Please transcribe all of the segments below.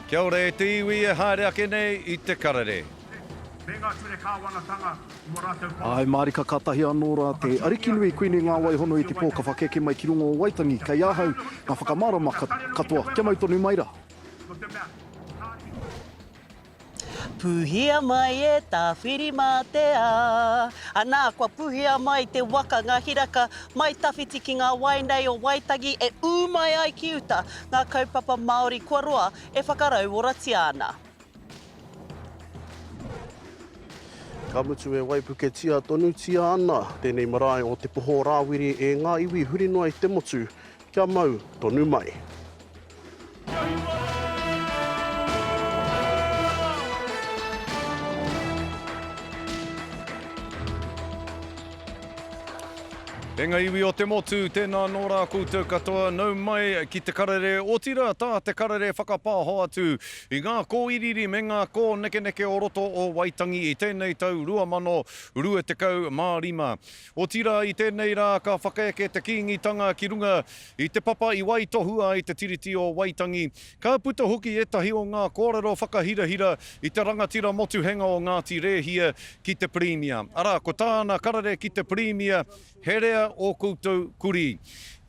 Kia ora e te iwi e haere ake nei I te Karere. Ai marika katahi anō rā te arikinui kuini ngā waihono I te pō ka whakeke mai ki rungo o Waitangi. Kei ahau ngā whakamarama katoa. Kia mau tonu mai rā. Puhia mai e tā whiri mā te a. Anā kua puhia mai te waka ngā hiraka mai tawhiti ki ngā wainei o Waitangi e umai ai ki uta ngā kaupapa Māori kua roa e whakarauorati ana. Ka mutu e waipuke tia tonu tia ana. Tēnei marae o te poho rāwiri e ngā iwi huri noa I te motu. Kia mau tonu mai. E ngā iwi o te motu, tēnā nō rā koutou katoa, nau mai ki te Karere. O tira tā te Karere whakapāho atu I ngā kōiriri me ngā kō neke o roto o Waitangi I tēnei tau 2025. O tira I tēnei rā ka whakaeke te kīngitanga ki runga I te papa I waitohua I te tiriti o Waitangi. Ka puta hoki etahi o ngā kōrero whakahirahira I te rangatira motuhenga o Ngāti Rēhia ki te Premier. Ara, ko tāna Karere ki te Premier, herea o koutou kuri.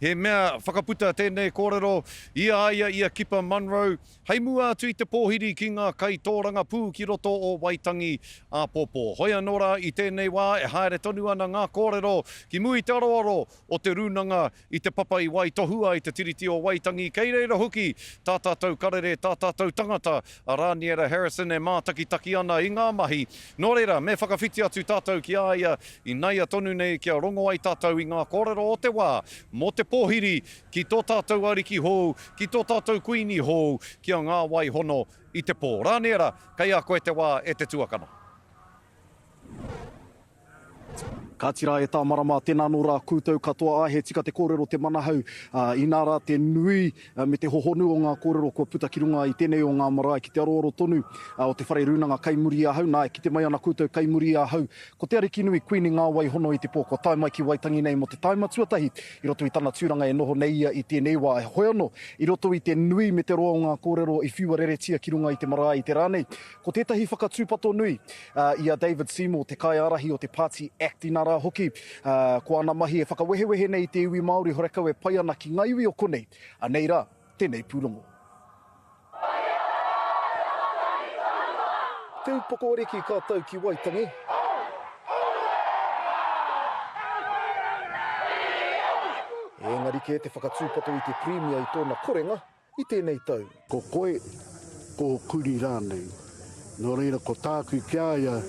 He mea whakaputa tēnei kōrero, ia aia ia kipa Munro, hei mua atu I te pōhiri ki ngā kaitōranga pū ki roto o Waitangi a Pōpō. Hoia nora I tēnei wā e haere tonu ana ngā kōrero ki mui te aroaro o te rūnanga I te papa I waitohua I te tiriti o Waitangi. Kei reira hoki, tā tātou Karere, tā tātou tangata, a Rāniera Harrison e mātakitaki ana I ngā mahi. Nō reira, me whakawhiti atu tātou ki aia I naia tonu nei kia rongo ai tātou I ngā kōrero o te wā, mo te pōhiri ki tō tātou ariki hou, ki tō tātou kuini hou, kia ngā waihono I te pō. Rāniera, kei a koe te wā e te tuakana. Ka tira e tā marama, tēnā nō rā koutou katoa he tika te kōrero te manahau. I nā rā te nui me te hohonu o ngā kōrero kua puta ki runga I tēnei o ngā marae ki te aroaro tonu o te whare rūnanga kaimuri ahau. Nā e ki te mai ana koutou kaimuri ahau. Ko te ariki nui kuini ngā waihono I te pō, ko tai mai ki Waitangi nei mo te taima tuatahi. I roto I tana tūranga e noho nei I tēnei wā e hoi anō. I roto I te nui me te roa o ngā kōrero I whiua reretia ki runga I te marae I te rānei. Ko tētahi whakatūpato nui, ia David Seymour, te kai arahi o te Party Act I nā rā hoki. Ko ana mahi e whakawehewehe nei te iwi Māori horekau e pai ana ki ngā iwi o konei. Anei rā, tēnei pūrongo. Te upoko oreki kātou ki Waitangi. Engari ke te whakatūpato I te Premier I tōna korenga I tēnei tau. Ko koe, ko kuri rānei. Nō reira ko tāku kia ia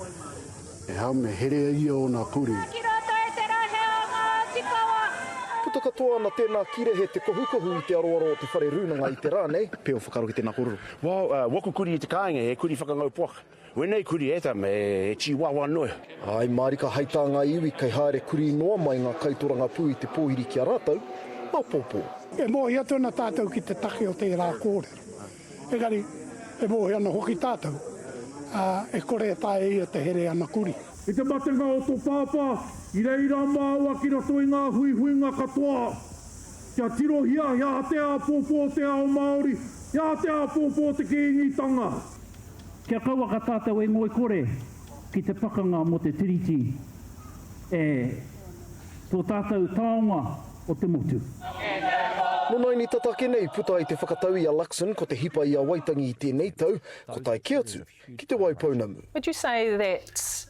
e hame herea ia o nā kuri. Puta katoa ana tēnā kirehe te kohukohu I te aroaro o te whare rūnanga I te rānei. Peo whakaroki tēnā kōrero. Waku kuri I te kāinga e kuri whakangau puaka. Wenei kuri e tama e chihuahua noe. Ai marika haita ngā iwi kei haere kuri noa mai ngā kaitoranga pū I te pōhiri ki a rātau. A Pōpō. E mohi atu ana tātou ki te take o te rā kōrero. Engari, e mohi ana hoki tātou. E kore tae ia te here ana kuri. I te matenga o tō pāpā, I reira māua ki rato I ngā huihuinga katoa. Kia tirohia, ia te a Pōpō te ao Māori, ia te a Pōpō te kīngitanga. Kia kaua ka tātou e ngoi kore ki te pakanga mo te tiriti e tō tātou taonga o te motu. No nai ni tatake nei puta I te whakatau I a Luxon ko te hipa I a Waitangi I tēnei tau, ko tai ke atu ki te waipounamu. Would you say that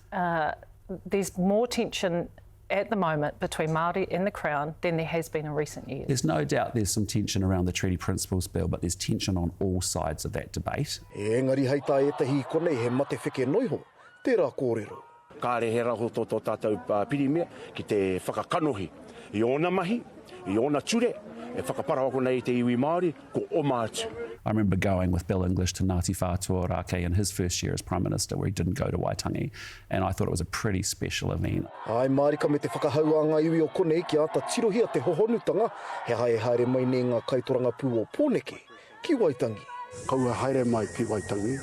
there's more tension at the moment between Māori and the Crown than there has been in recent years? There's no doubt there's some tension around the Treaty Principles Bill, but there's tension on all sides of that debate. Engari hei tā e tahi konei he mate wheke noiho, tērā kōrero. Kāre he raho tō tātou pirimia ki te whakakanohi. I ona mahi, I ona ture, e whakaparawako nei te iwi Māori, ko oma atu. I remember going with Bill English to Ngāti Whātua Rākei in his first year as Prime Minister where he didn't go to Waitangi, and I thought it was a pretty special event. Ai marika me te whakahau a ngā iwi o konei ki ata tirohia te hohonutanga, he haere mai nei ngā kaitoranga pū o Pōneke ki Waitangi. Kaua haere mai ki Waitangi,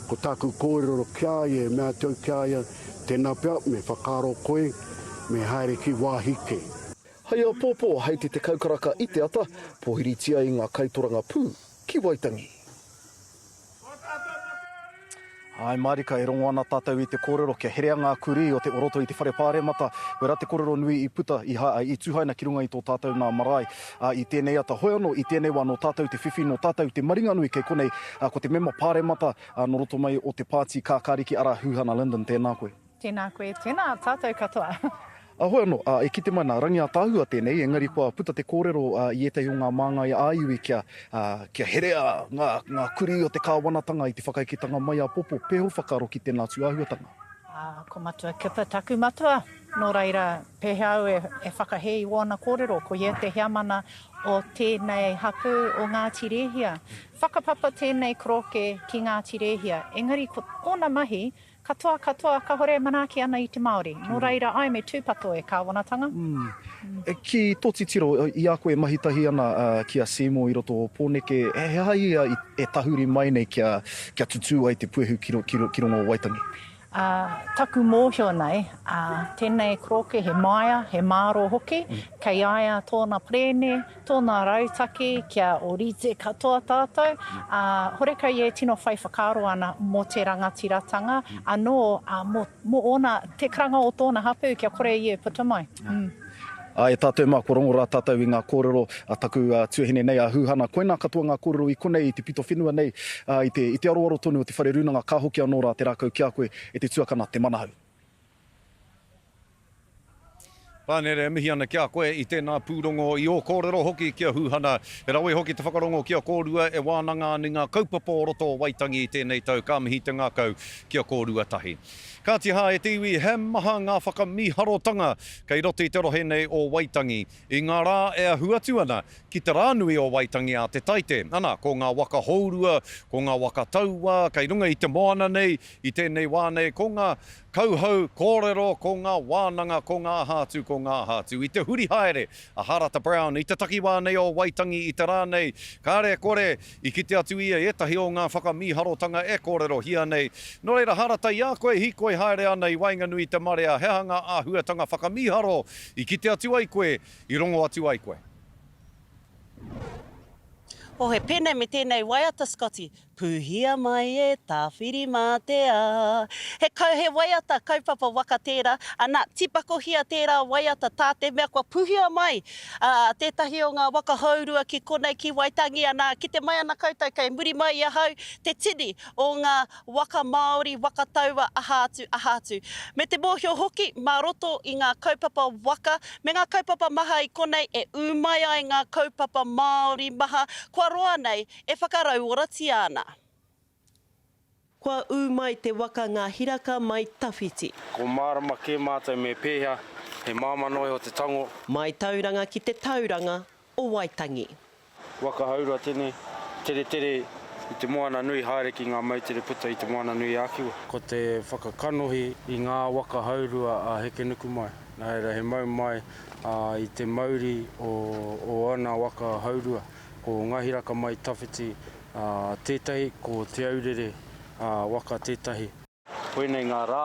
ko tāku kōrero kia ia, mea tau kia ia, tēnā pia me whakaro koe, me haere ki wāhike. Hei a Pōpō, hei te kaukaraka I te ata, pōhiritia I ngā kaitoranga pū ki Waitangi. Ai marika e rongo ana tātou I te kōrero kia herea ngā kuri o te oroto I te whare pāremata. Wera te kōrero nui I puta I tūhaina ki runga I tō tātou ngā marae. I tēnei ata hoi anō, I tēnei wā no tātou te whiwhi, no tātou te maringa nui kei konei ko te mema pāremata no roto mai o te pāti kākāriki ara Huhana Linden. Tēnā koe. Tēnā koe, tēnā tātou katoa. Hoi anō, e kite mai nā rangi a tāhua tēnei, engari kua puta te kōrero I etahi o ngā māngai āiwi kia herea ngā kuri o te kāwanatanga I te whakaikitanga mai a popo. Pēho whakaro ki tēnā tū āhuatanga? Ko matua kipa taku matua. Nō reira, pēhea au e whakahei wāna kōrero, ko ia te heamana o tēnei hapu o ngā tirehia. Whakapapa tēnei kroke ki ngā tirehia. Engari, ko tōna mahi, katoa, ka hore manaaki ana I te Māori. Nō reira, ai me tūpato e kāwanatanga. Ki tō titiro, I a koe mahitahi ana kia Seymour I roto o Pōneke, he hai e tahuri mai nei kia tutu ai te puehu ki rongo o Waitangi? Taku mōhio nei, tēnei kroke he maia, he māro hoki, kei aia tōna prene, tōna rautaki, kia orite katoa tātou. Horeka I e tino whai whakaro ana mō te rangatiratanga, anō mō ona te karanga o tōna hapu, kia kore I e puta mai. E tātou mā korongo rā tātou I ngā kōrero taku tuahine nei a Huhana. Koina katoa ngā kōrero I konei I te pito whenua nei I te aroaro tonu o te whare runanga ka hoki anō rā te rākau kia koe e te tuakana te manahau. Pānere, mihi ana kia koe I tēnā pūrongo I o kōrero hoki kia Huhana. E rawe hoki te whakarongo kia kōrua e wānanga ni ngā kaupapa o roto o Waitangi I tēnei tau. Ka mihi te ngā kau kia kōrua tahi. Ka tiha e te iwi, he maha ngā whakamiharotanga kei roto I te rohenei o Waitangi. I ngā rā e ahuatu ana ki te rānui o Waitangi a te taite. Ana, ko ngā waka hourua, ko ngā waka taua, kei runga I te moana nei, I tēnei wānei, ko ngā kauhau, kōrero, ko ngā wānanga, ko ngā hātu, ko ngā hātu. I te huri haere, a Harata Brown, I te taki wānei o Waitangi, I te rānei, kāre kore, I kite atu ia, etahi o ngā whakamiharotanga e kōrero hia nei. Nō reira harata I a koe, hi koe haere ana I wainganui te marea, he hanga a huatanga whakamiharo, I kite atu ai koe, I rongo atu ai koe. O he pene me tēnei waiata Scotty, puhia mai e tā whiri mā te a. He waiata kaupapa waka tērā, ana tipako hia tērā waiata tā te mea kua puhia mai. Tētahi o ngā waka haurua ki konei ki Waitangi, ana ki te mai ana koutou kei muri mai I hau te tini o ngā waka Māori, waka taua ahātu. Me te mōhio hoki, mā roto I ngā kaupapa waka, me ngā kaupapa maha I konei e umai ai ngā kaupapa Māori maha, kua roa nei e whakarau orati ana. Kua umai te waka ngā hiraka mai tawhiti. Ko mārama ke mātou me pēhea, he māmanoi o te tango. Mai tauranga ki te tauranga o Waitangi. Waka haurua tēnei, tere I te moana nui haere ki ngā mautere puta I te moana nui ākiwa. Ko te whakakanohi I ngā waka haurua a heke nuku mai. Nā he mau mai I te mauri o ana waka haurua. Ko ngā hiraka mai tawhiti, tētahi ko te aurere waka tētahi. Koinei ngā rā,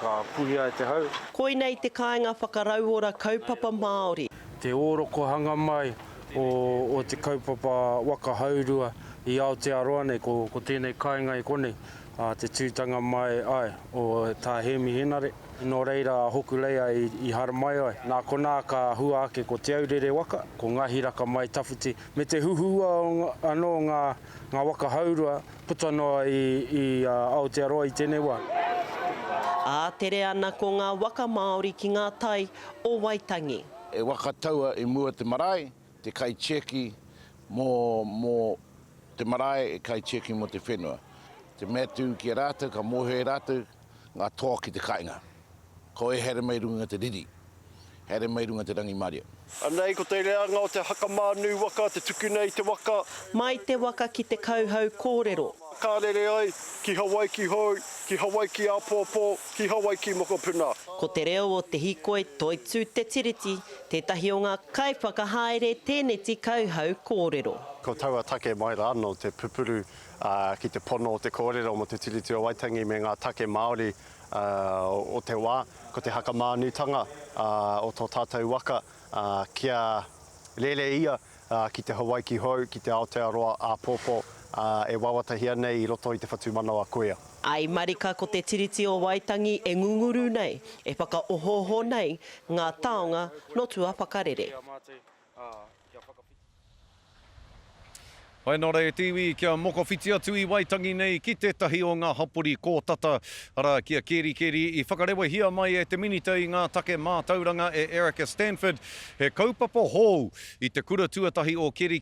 ka puhia e te hau. Koinei te kāinga whakarauora kaupapa Māori. Te ōroko hanga mai o te kaupapa waka haurua I Aotearoa nei, ko tēnei kāinga I konei. Te tūtanga mai ai o tā hemi henare. Nō reira hoku leia I hara mai ai. Nā kona ka hua ake ko te aurere waka, ko ngā hiraka mai tawhiti. Me te huhua anō ngā waka haurua, puta noa I Aotearoa I tēnei wā. Tere ana ko ngā waka Māori ki ngā tai o Waitangi. E waka taua I mua te marae, te kai cheki mō te marae e kai cheki mō te whenua. Te mea tū ki rātou, ka mohe rātou, ngā toa ki te kainga. Ko e here mai runga te riri, here mai runga te rangi maria. Anei, ko te reanga o te hakamānu waka, te tuku nei te waka. Mai te waka ki te kauhau kōrero. Karere ai, ki Hawaii ki hou, ki Hawaii ki apōpō, ki Hawaii ki mokopuna. Ko te reo o te hikoi toitū Te Tiriti, tētahi o ngā kaiwhakahaere tēneti kauhau kōrero. Ko taua take mai rā anō te pupuru ki te pono o te kōrero mo Te Tiriti o Waitangi me ngā take Māori o te wā, ko te hakamānutanga o tō tātou waka kia lele ia ki te Hawaii ki hou, ki te Aotearoa apōpō, e wawatahia nei I roto I te whatu manawa koea. Ai marika ko te tiriti o Waitangi e ngunguru nei, e paka ohoho nei ngā taonga no tuapa Karere. Hai nō rei tiwi kia moko whiti atu I Waitangi nei ki tētahi o ngā hapori kōtata ara kia keri I whakarewa hia mai e te minita I ngā take mātauranga e Erica Stanford he kaupapa hou I te kura tuatahi o keri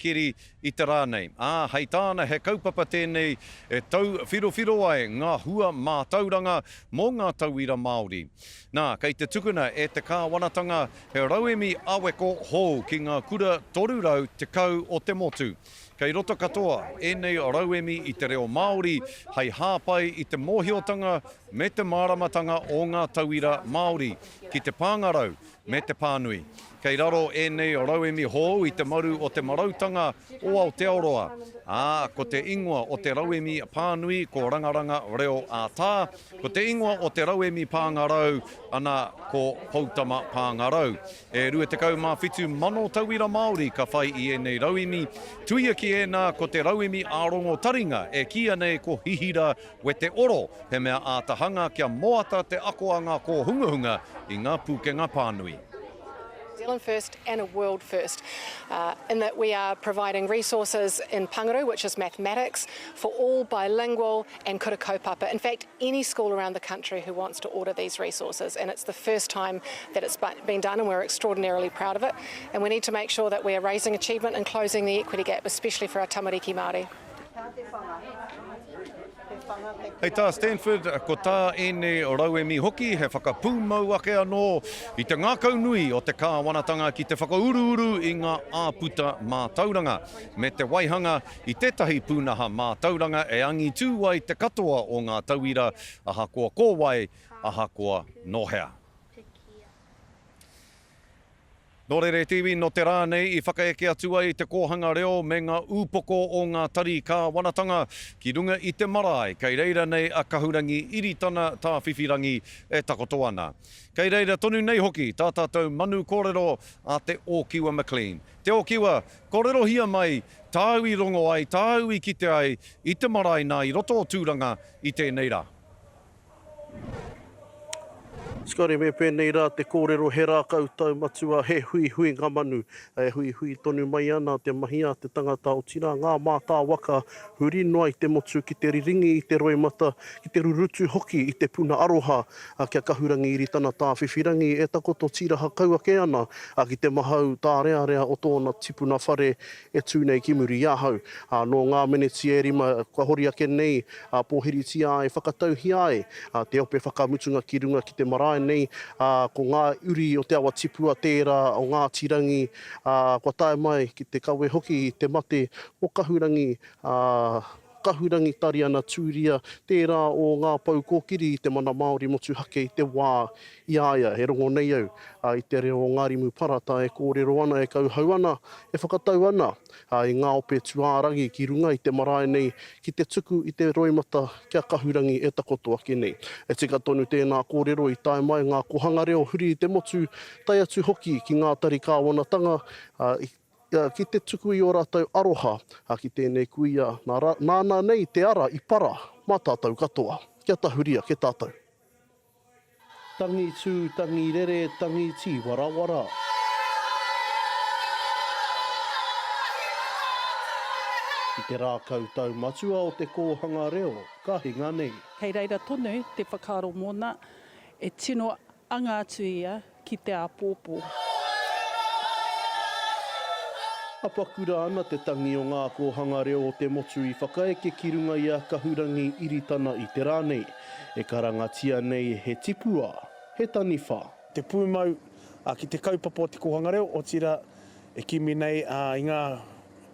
I te rānei. Hei tāna he kaupapa tēnei e tau whiro ai ngā hua mātauranga mō ngā tauira Māori. Nā, kei te tukuna e te kāwanatanga he rauemi aweko hou ki ngā kura torurau te kau o te motu. Kei roto katoa, enei o rauemi I te reo Māori, hei hāpai I te mōhiotanga me te māramatanga o ngā tauira Māori, ki te pāngarau me te pānui. Kei raro enei o rauemi hou I te maru o te marautanga o Aotearoa. Ko te ingoa o te rauemi pānui ko rangaranga reo ātā, ko te ingoa o te rauemi pāngarau ana ko Pautama pāngarau. E rua te kau mā whitu mano tauira Māori ka whai I enei rauemi, tuia ki ena ko te rauemi ārongo taringa e kia nei ko hihira we te oro, he mea ātahanga kia moata te akoanga ko hungahunga I ngā pūkenga pānui. Zealand first and a world first, in that we are providing resources in pangaru, which is mathematics, for all bilingual and kura kaupapa. In fact, any school around the country who wants to order these resources, and it's the first time that it's been done and we're extraordinarily proud of it. And we need to make sure that we are raising achievement and closing the equity gap, especially for our tamariki Māori. Hei tā Stanford, ko tā ene o rauemi hoki, he whakapūmau ake anō I te ngākau nui o te kāwanatanga ki te whakauru I ngā āputa mātauranga. Me te waihanga I tētahi pūnaha mātauranga e angi tūwai te katoa o ngā tauira, aha kua kōwai, aha kua nohea. Nō rere tiwi no te rānei I whakaeke atu ai te kōhanga reo me ngā ūpoko o ngā tari kāwanatanga ki runga I te marae, kei reira nei a kahurangi iritana tā whiwhirangi e takoto ana. Kei reira tonu nei hoki, tā tātou manu kōrero a te ōkiwa McLean. Te ōkiwa, kōrero hia mai, tāu I rongo ai, tāu I kite ai, I te marae nā I roto o tūranga I tēnei rā. Skare me pēnei rā te kōrero he rā kautau matua he hui ngā manu. E hui tonu mai ana te mahi a te tangata o tira ngā mātā waka huri noa I te motu ki te riringi I te roimata, ki te rurutu hoki I te puna aroha kia kahurangi iritana tā whiwhirangi e takoto tiraha kauake ana ki te mahau tā rea o tōna tipuna whare e tūnei ki muri iahau. No ngā meneti e rima kua hori ake nei pōhiriti ai whakatauhi ai te ope whakamutunga ki runga ki te marae nei ko ngā uri o te awa tipua tērā o ngā tirangi kua tae mai ki te kawe hoki I te mate o kahurangi kahurangi tari ana tūria tērā o ngā pau kōkiri I te mana Māori motu hake I te wā I aia he rongo nei au I te reo o Ngārimu Parata e kōrero ana e kauhau ana e whakatau ana I ngā ope tuārangi ki runga I te marae nei ki te tuku I te roimata kia kahurangi e takoto ake nei. E tika tonu tēnā kōrero I tae mai ngā kohanga reo huri I te motu tai atu hoki ki ngā tari kāwanatanga ki te tuku I o rātou aroha ki tēnei kuia nāna nei te ara I para mā tātou katoa. Kia tahuria ke tātou. Tangi tū, tangi rere, tangi ti, warawara. Ki te rā kautau matua o te kōhanga reo, ka hinga nei. Kei reira tonu te whakaro mōna e tino anga atu ia ki te āpōpō. Apakura ana te tangi o ngā kōhanga reo o te motu I whakaeke ki runga I a kahurangi iritana I te rānei. E karangatia nei he tipua, he taniwha. Te pūmau ki te kaupapa o te kōhanga reo o tira e kimi nei I ngā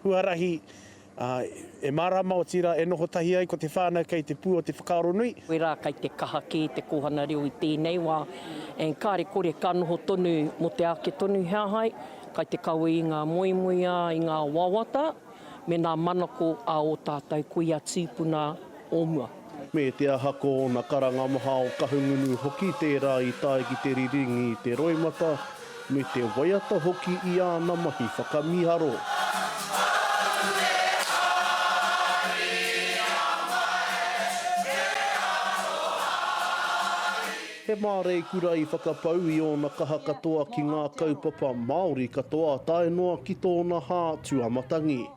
huarahi e marama o tira e noho tahi ai ko te whānau kei te pū o te whakaaro nui. Koe rā kei te kaha ki te kōhanga reo I tēnei wā. En kāre kore ka noho tonu mo te ake tonu heahai. Kai te kawe I ngā moemoea, I ngā wawata, me nā manako a o tātou kuia tūpuna o mua. Me te ahako o nā karangamaha o kahungunu hoki tērā I tae ki te riringi I te roimata, me te waiata hoki I āna mahi whakamiharo. He mare i kura i whakapau i ona kaha katoa ki ngā kaupapa Māori katoa tae noa ki tōna hātua matangi.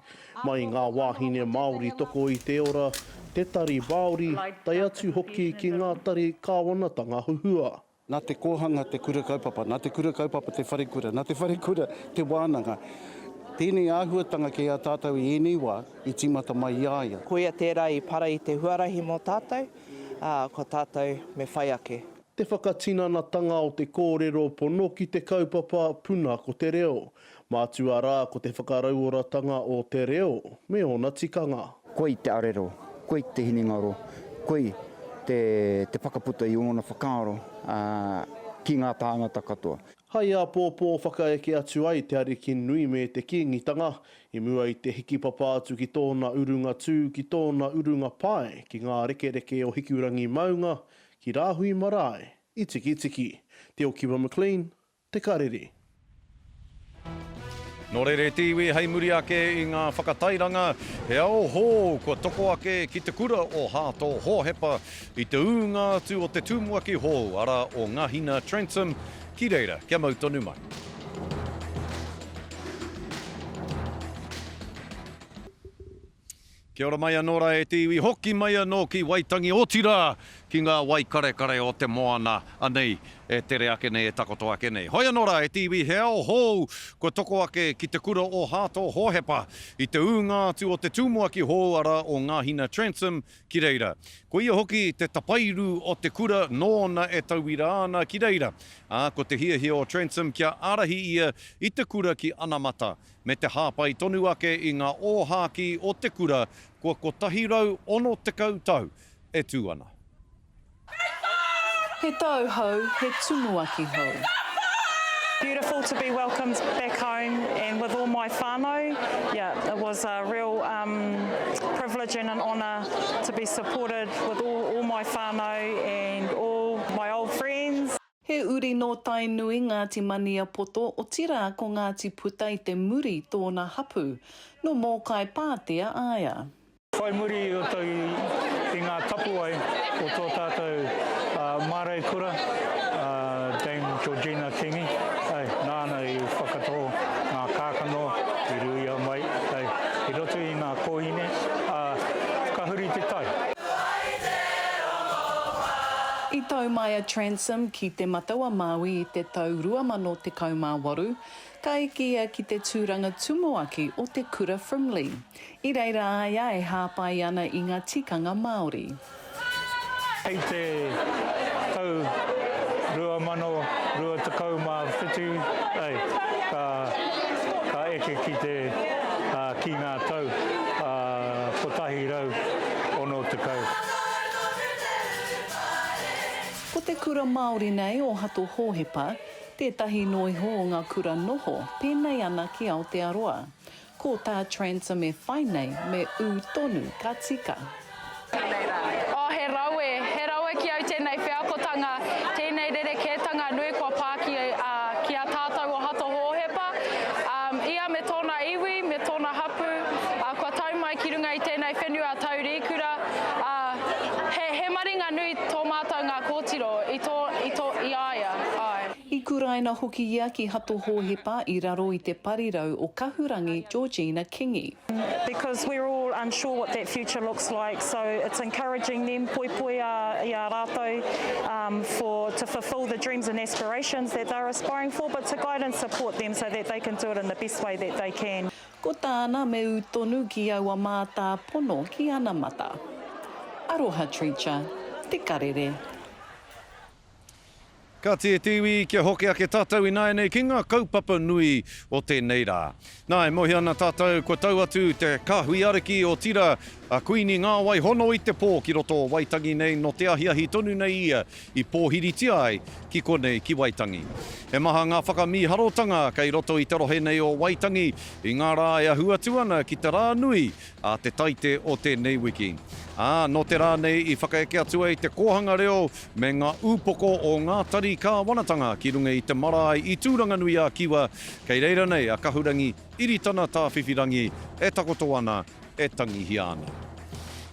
Mai ngā wāhine Māori toko i te ora, te tari Māori, tai atu hoki ki ngā tari kāwanatanga huhua. Nā te kōhanga te kura kaupapa, nā te kura kaupapa te wharekura, nā te wharekura te wānanga. Tēnei āhuatanga ki a tātou i ēnei wā, i timata mai i aia. Koia tērā i para i te huarahi mō tātou, ko tātou me whai ake. Te whakatinanatanga o te kōrero pono ki te kaupapa puna ko te reo. Mātua rā ko te whakarauoratanga o te reo, me ona tikanga. Koi te arero, koi te hiningaro, koi te whakaputa i ona whakaaro ki ngā tāngata katoa. Hai a pōpō whakaeke atu ai te ariki nui me te kingitanga, i mua i te hiki papa atu ki tōna urunga tū, ki tōna urunga pai, ki ngā rekereke o hikiurangi maunga, ki rāhui marae, i tiki tiki. Te o Kiwa McLean, te Karere. Nō rere tiwi hei muri ake i ngā whakatairanga, he ao hō kua toko ake ki te kura o hātō hōhepa i te unga atu o te tūmuaki hō ara o ngahina Transom, ki reira, kia mau tonu mai. Kia ora mai anō e tiwi, hoki mai anō ki Waitangi o tira ki ngā wai kare o te moana Anei e tere ake nei e takoto ake nei. Hoi anō e tiwi, he ao hou kua toko ake ki te kura o hātō hōhepa i te unga atu o te tūmuaki hō ara o ngahina Transom ki reira. Ko ia hoki te tapairu o te kura nōna e tauira ana ki reira. Ko te hiahia o Transom kia arahi ia i te kura ki Anamata me te hāpai tonu ake i ngā ōhāki o te kura kua kotahi rau ono te kautau e tū ana. He tau hou, he tumuaki hou. Beautiful to be welcomed back home and with all my whānau. Yeah, it was a real privilege and an honour to be supported with all my whānau and all my old friends. He uri no tai nui Ngāti Mania poto o tira ko Ngāti Puta i te muri tōna hapu. No mō kai pātea aia. Whai muri o tau i ngā tapu ai o tō tātou mārei kura, Dame Georgina Kingi, nāna i whakatō ngā kākano, i ruia mai, i roto i ngā kōhine, ka huri te tai. I tau mai a Transom ki te Matawa Māui i te tau 2018, ka ikia ki te tūranga tumuaki o te kura Frimley. I reira aia e hāpai ana i ngā tikanga Māori. Hei te tau 2017, ka eke ki te ki ngā tau potahi rau ono te kau. Ko te kura Māori nei o Hato Hōhepa, tētahi noi ho o ngā kura noho, pēnei ana ki Aotearoa. Ko tā Transom e whainei me u tonu ka tika. He rawe ki au tēnei whiakotanga, tēnei rerekētanga nui kua pā ki a tātou o Hato Hōhepa. Ia me tōna iwi, me tōna hapu, kua tau mai ki runga i tēnei whenua tau rīkura. He maringa nui tō mātou ngā kōtiro i aia. I kuraina hoki ia ki Hato Hōhepa i raro i te parirau o kahurangi Georgina Kingi. Because we're all unsure what that future looks like, so it's encouraging them, poipoi i a rātou, to fulfil the dreams and aspirations that they're aspiring for, but to guide and support them so that they can do it in the best way that they can. Ko tāna me u tonu ki aua mātā pono ki Anamata. Aroha Treacher, te Karere. Ka te tiwi kia hoki ake tātou i nei ki ngā kaupapa nui o tēnei rā. Nāe, mohi ana tātou kua tau atu te kāhui ariki o tira a kuini ngā wai hono i te pō ki roto Waitangi nei no te ahiahi tonu nei ia i pōhiriti ai ki konei ki Waitangi. He maha ngā whakamiharotanga kei roto i te rohe nei o Waitangi i ngā rā e ahu atu ana ki te rā nui a te taite o tēnei wiki. No te rā nei i whakaeke atu ai te kōhanga reo me ngā upoko o ngā tari kāwanatanga ki runga i te marae i tūranganui a kiwa kei reira nei a kahurangi iritana tā whiwhirangi e takoto ana e tangihi ana.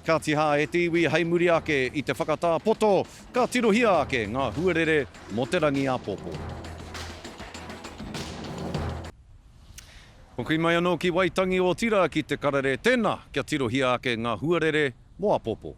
Ka tiha e te iwi hei muri ake i te whakatā poto, ka tirohia ake ngā huarere mo te rangi a Pōpō. Ko kui mai anō ki Waitangi o tira ki te Karere, tēnā kia tirohia ake ngā huarere mo a Pōpō.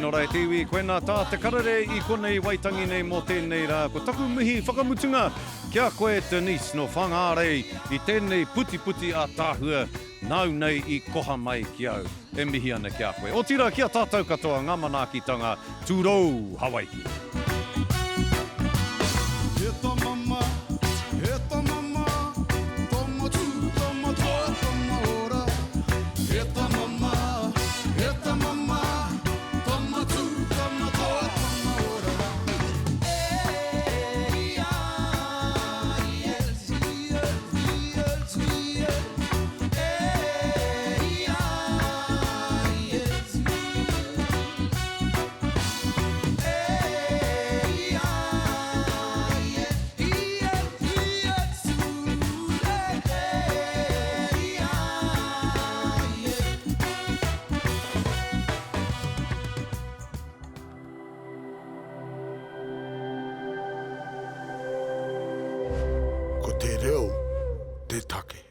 Nora e te iwi, koena tā te karere I konei Waitangi nei mō tēnei rā. Ko taku mihi whakamutunga kia koe Denise no whangarei I tēnei puti a tāhua nau nei I koha mai ki au. E mihi ana kia koe. O tira kia tātou katoa ngā manaakitanga tūrou Hawaiki. Ko te reo, te take.